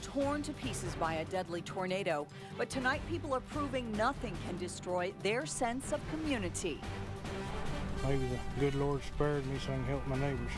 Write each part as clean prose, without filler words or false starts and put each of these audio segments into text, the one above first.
torn to pieces by a deadly tornado. But tonight, people are proving nothing can destroy their sense of community. Maybe the good Lord spared me so I can help my neighbors.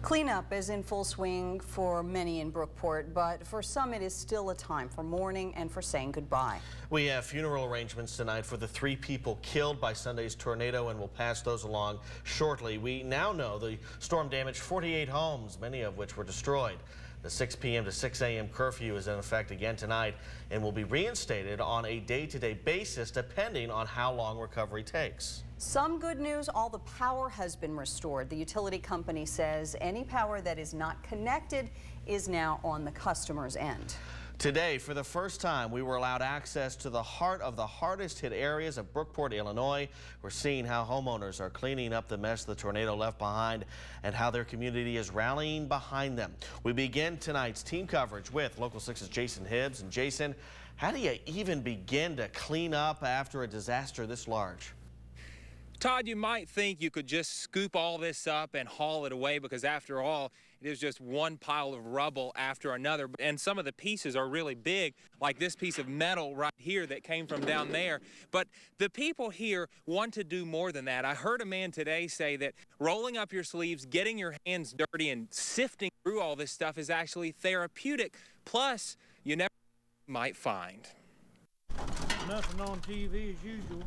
Cleanup is in full swing for many in Brookport, but for some it is still a time for mourning and for saying goodbye. We have funeral arrangements tonight for the 3 people killed by Sunday's tornado, and we'll pass those along shortly. We now know the storm damaged 48 homes, many of which were destroyed. The 6 p.m. to 6 a.m. curfew is in effect again tonight and will be reinstated on a day-to-day basis depending on how long recovery takes. Some good news, all the power has been restored. The utility company says any power that is not connected is now on the customer's end. Today, for the first time, we were allowed access to the heart of the hardest hit areas of Brookport, Illinois. We're seeing how homeowners are cleaning up the mess the tornado left behind and how their community is rallying behind them. We begin tonight's team coverage with Local 6's Jason Hibbs. And Jason, how do you even begin to clean up after a disaster this large? Todd, you might think you could just scoop all this up and haul it away because after all, it is just one pile of rubble after another. And some of the pieces are really big, like this piece of metal right here that came from down there. But the people here want to do more than that. I heard a man today say that rolling up your sleeves, getting your hands dirty, and sifting through all this stuff is actually therapeutic. Plus, you never might find. Nothing on TV as usual.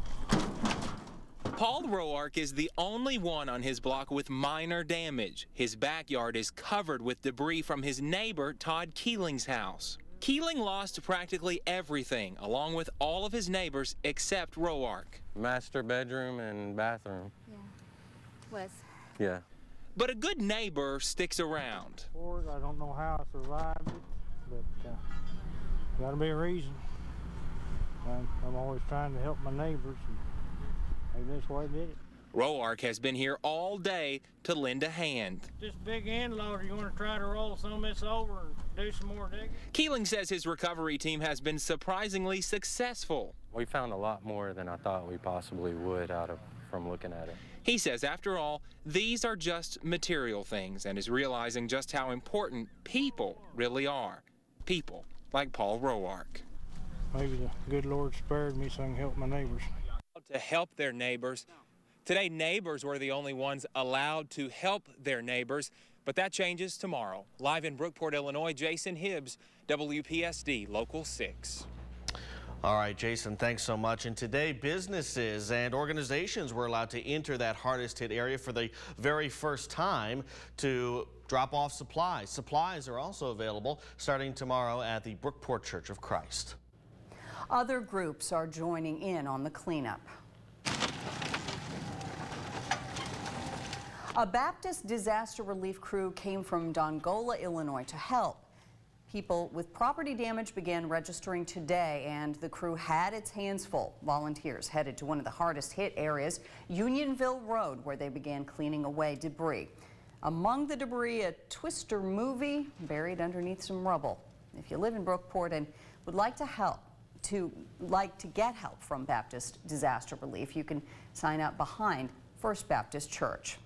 Paul Roark is the only one on his block with minor damage. His backyard is covered with debris from his neighbor, Todd Keeling's house. Keeling lost practically everything, along with all of his neighbors except Roark. Master bedroom and bathroom. Was. Yeah. But a good neighbor sticks around. I don't know how I survived it, but gotta be a reason. I'm always trying to help my neighbors. Maybe that's why I did it. Roark has been here all day to lend a hand. This big end loader, you want to try to roll some of this over and do some more digging? Keeling says his recovery team has been surprisingly successful. We found a lot more than I thought we possibly would from looking at it. He says, after all, these are just material things and is realizing just how important people really are. People like Paul Roark. Maybe the good Lord spared me so I can help my neighbors. To help their neighbors. Today, neighbors were the only ones allowed to help their neighbors, but that changes tomorrow. Live in Brookport, Illinois, Jason Hibbs, Wpsd, Local 6. All right, Jason, thanks so much. And today, businesses and organizations were allowed to enter that hardest hit area for the very first time to drop off supplies. Supplies are also available starting tomorrow at the Brookport Church of Christ. Other groups are joining in on the cleanup. A Baptist disaster relief crew came from Dongola, Illinois to help. People with property damage began registering today, and the crew had its hands full. Volunteers headed to one of the hardest hit areas, Unionville Road, where they began cleaning away debris. Among the debris, a Twister movie buried underneath some rubble. If you live in Brookport and would like to get help from Baptist Disaster Relief, you can sign up behind First Baptist Church.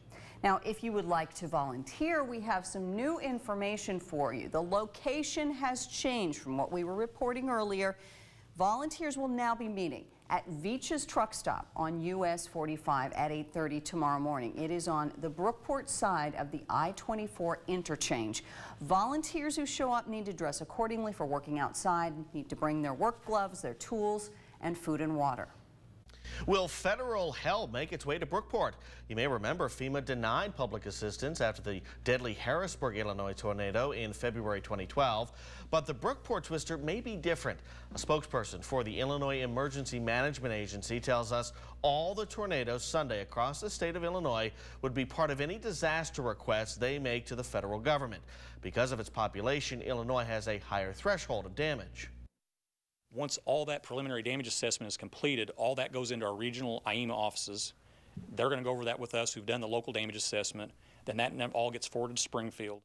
Now, if you would like to volunteer, we have some new information for you. The location has changed from what we were reporting earlier. Volunteers will now be meeting at Veach's truck stop on US 45 at 8:30 tomorrow morning. It is on the Brookport side of the I-24 interchange. Volunteers who show up need to dress accordingly for working outside, need to bring their work gloves, their tools, and food and water. Will federal help make its way to Brookport? You may remember FEMA denied public assistance after the deadly Harrisburg, Illinois tornado in February 2012. But the Brookport twister may be different. A spokesperson for the Illinois Emergency Management Agency tells us all the tornadoes Sunday across the state of Illinois would be part of any disaster requests they make to the federal government. Because of its population, Illinois has a higher threshold of damage. Once all that preliminary damage assessment is completed, all that goes into our regional IEMA offices. They're going to go over that with us who've done the local damage assessment. Then that all gets forwarded to Springfield.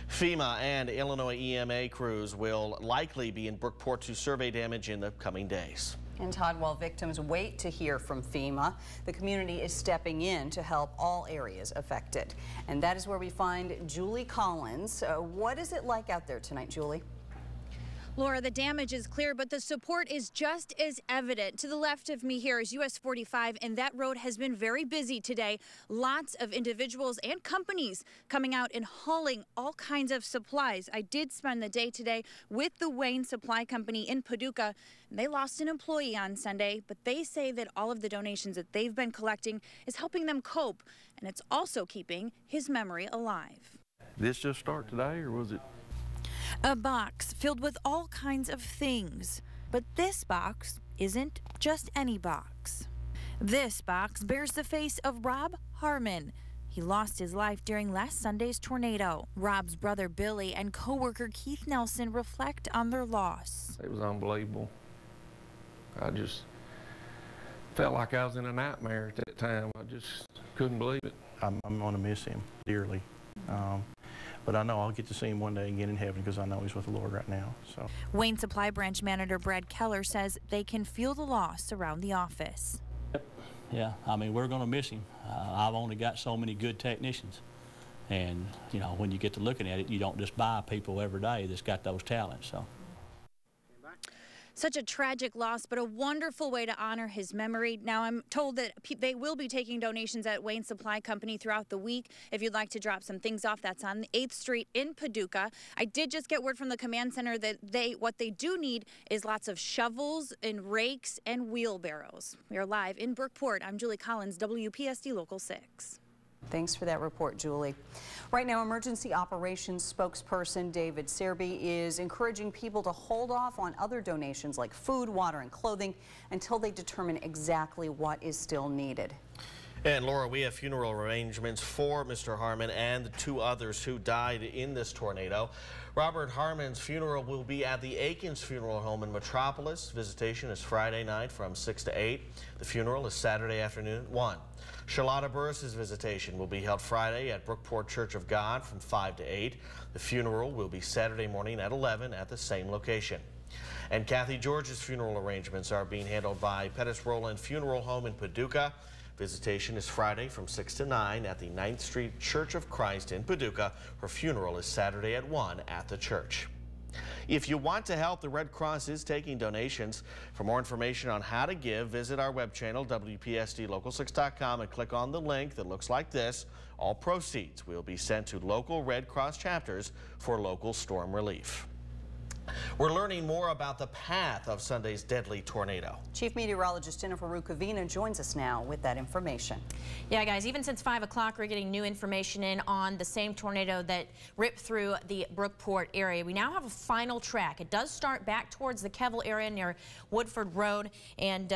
FEMA and Illinois EMA crews will likely be in Brookport to survey damage in the coming days. And Todd, while victims wait to hear from FEMA, the community is stepping in to help all areas affected. And that is where we find Julie Collins. What is it like out there tonight, Julie? Laura, the damage is clear, but the support is just as evident. To the left of me here is US 45, and that road has been very busy today. Lots of individuals and companies coming out and hauling all kinds of supplies. I did spend the day today with the Wayne Supply Company in Paducah. They lost an employee on Sunday, but they say that all of the donations that they've been collecting is helping them cope, and it's also keeping his memory alive. Did this just start today, or was it? A box filled with all kinds of things. But this box isn't just any box. This box bears the face of Rob Harmon. He lost his life during last Sunday's tornado. Rob's brother Billy and co-worker Keith Nelson reflect on their loss. It was unbelievable. I just felt like I was in a nightmare at that time. I just couldn't believe it. I'm going to miss him dearly. But I know I'll get to see him one day again in heaven because I know he's with the Lord right now. So. Wayne Supply Branch Manager Brad Keller says they can feel the loss around the office. Yeah, I mean, we're going to miss him. I've only got so many good technicians. And, you know, when you get to looking at it, you don't just buy people every day that's got those talents. So. Such a tragic loss, but a wonderful way to honor his memory. Now, I'm told that they will be taking donations at Wayne Supply Company throughout the week. If you'd like to drop some things off, that's on 8th Street in Paducah. I did just get word from the command center that what they do need is lots of shovels and rakes and wheelbarrows. We are live in Brookport. I'm Julie Collins, WPSD Local 6. Thanks for that report, Julie. Right now, emergency operations spokesperson David Serby is encouraging people to hold off on other donations like food, water, and clothing until they determine exactly what is still needed. And Laura, we have funeral arrangements for Mr. Harmon and the 2 others who died in this tornado. Robert Harmon's funeral will be at the Aikens Funeral Home in Metropolis. Visitation is Friday night from 6 to 8. The funeral is Saturday afternoon at 1. Charlotta Burris's visitation will be held Friday at Brookport Church of God from 5 to 8. The funeral will be Saturday morning at 11 at the same location. And Kathy George's funeral arrangements are being handled by Pettis Rowland Funeral Home in Paducah. Visitation is Friday from 6 to 9 at the 9th Street Church of Christ in Paducah. Her funeral is Saturday at 1 at the church. If you want to help, the Red Cross is taking donations. For more information on how to give, visit our web channel, WPSDLocal6.com, and click on the link that looks like this. All proceeds will be sent to local Red Cross chapters for local storm relief. We're learning more about the path of Sunday's deadly tornado. Chief Meteorologist Jennifer Rukavina joins us now with that information. Yeah, guys, even since 5 o'clock, we're getting new information in on the same tornado that ripped through the Brookport area. We now have a final track. It does start back towards the Kevel area near Woodford Road and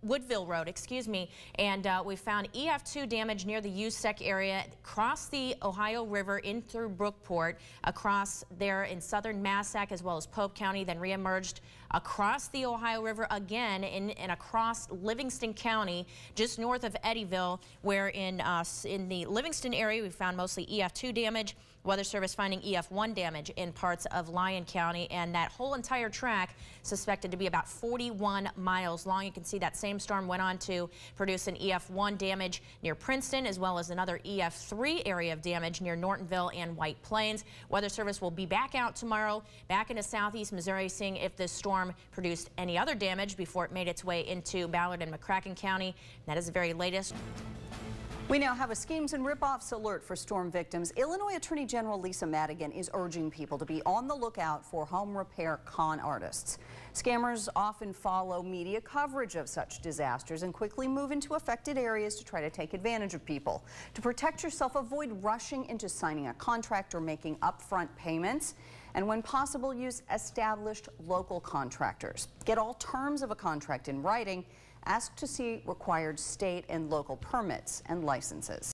Woodville Road, excuse me, and we found EF2 damage near the USEC area, across the Ohio River in through Brookport, across there in southern Massac as well as Pope County, then reemerged across the Ohio River again and across Livingston County, just north of Eddyville, where in the Livingston area we found mostly EF2 damage. Weather Service finding EF1 damage in parts of Lyon County, and that whole entire track suspected to be about 41 miles long. You can see that same storm went on to produce an EF1 damage near Princeton, as well as another EF3 area of damage near Nortonville and White Plains. Weather Service will be back out tomorrow, back into southeast Missouri, seeing if this storm produced any other damage before it made its way into Ballard and McCracken County. That is the very latest. We now have a schemes and rip-offs alert for storm victims. Illinois Attorney General Lisa Madigan is urging people to be on the lookout for home repair con artists. Scammers often follow media coverage of such disasters and quickly move into affected areas to try to take advantage of people. To protect yourself, avoid rushing into signing a contract or making upfront payments. And when possible, use established local contractors. Get all terms of a contract in writing. Ask to see required state and local permits and licenses.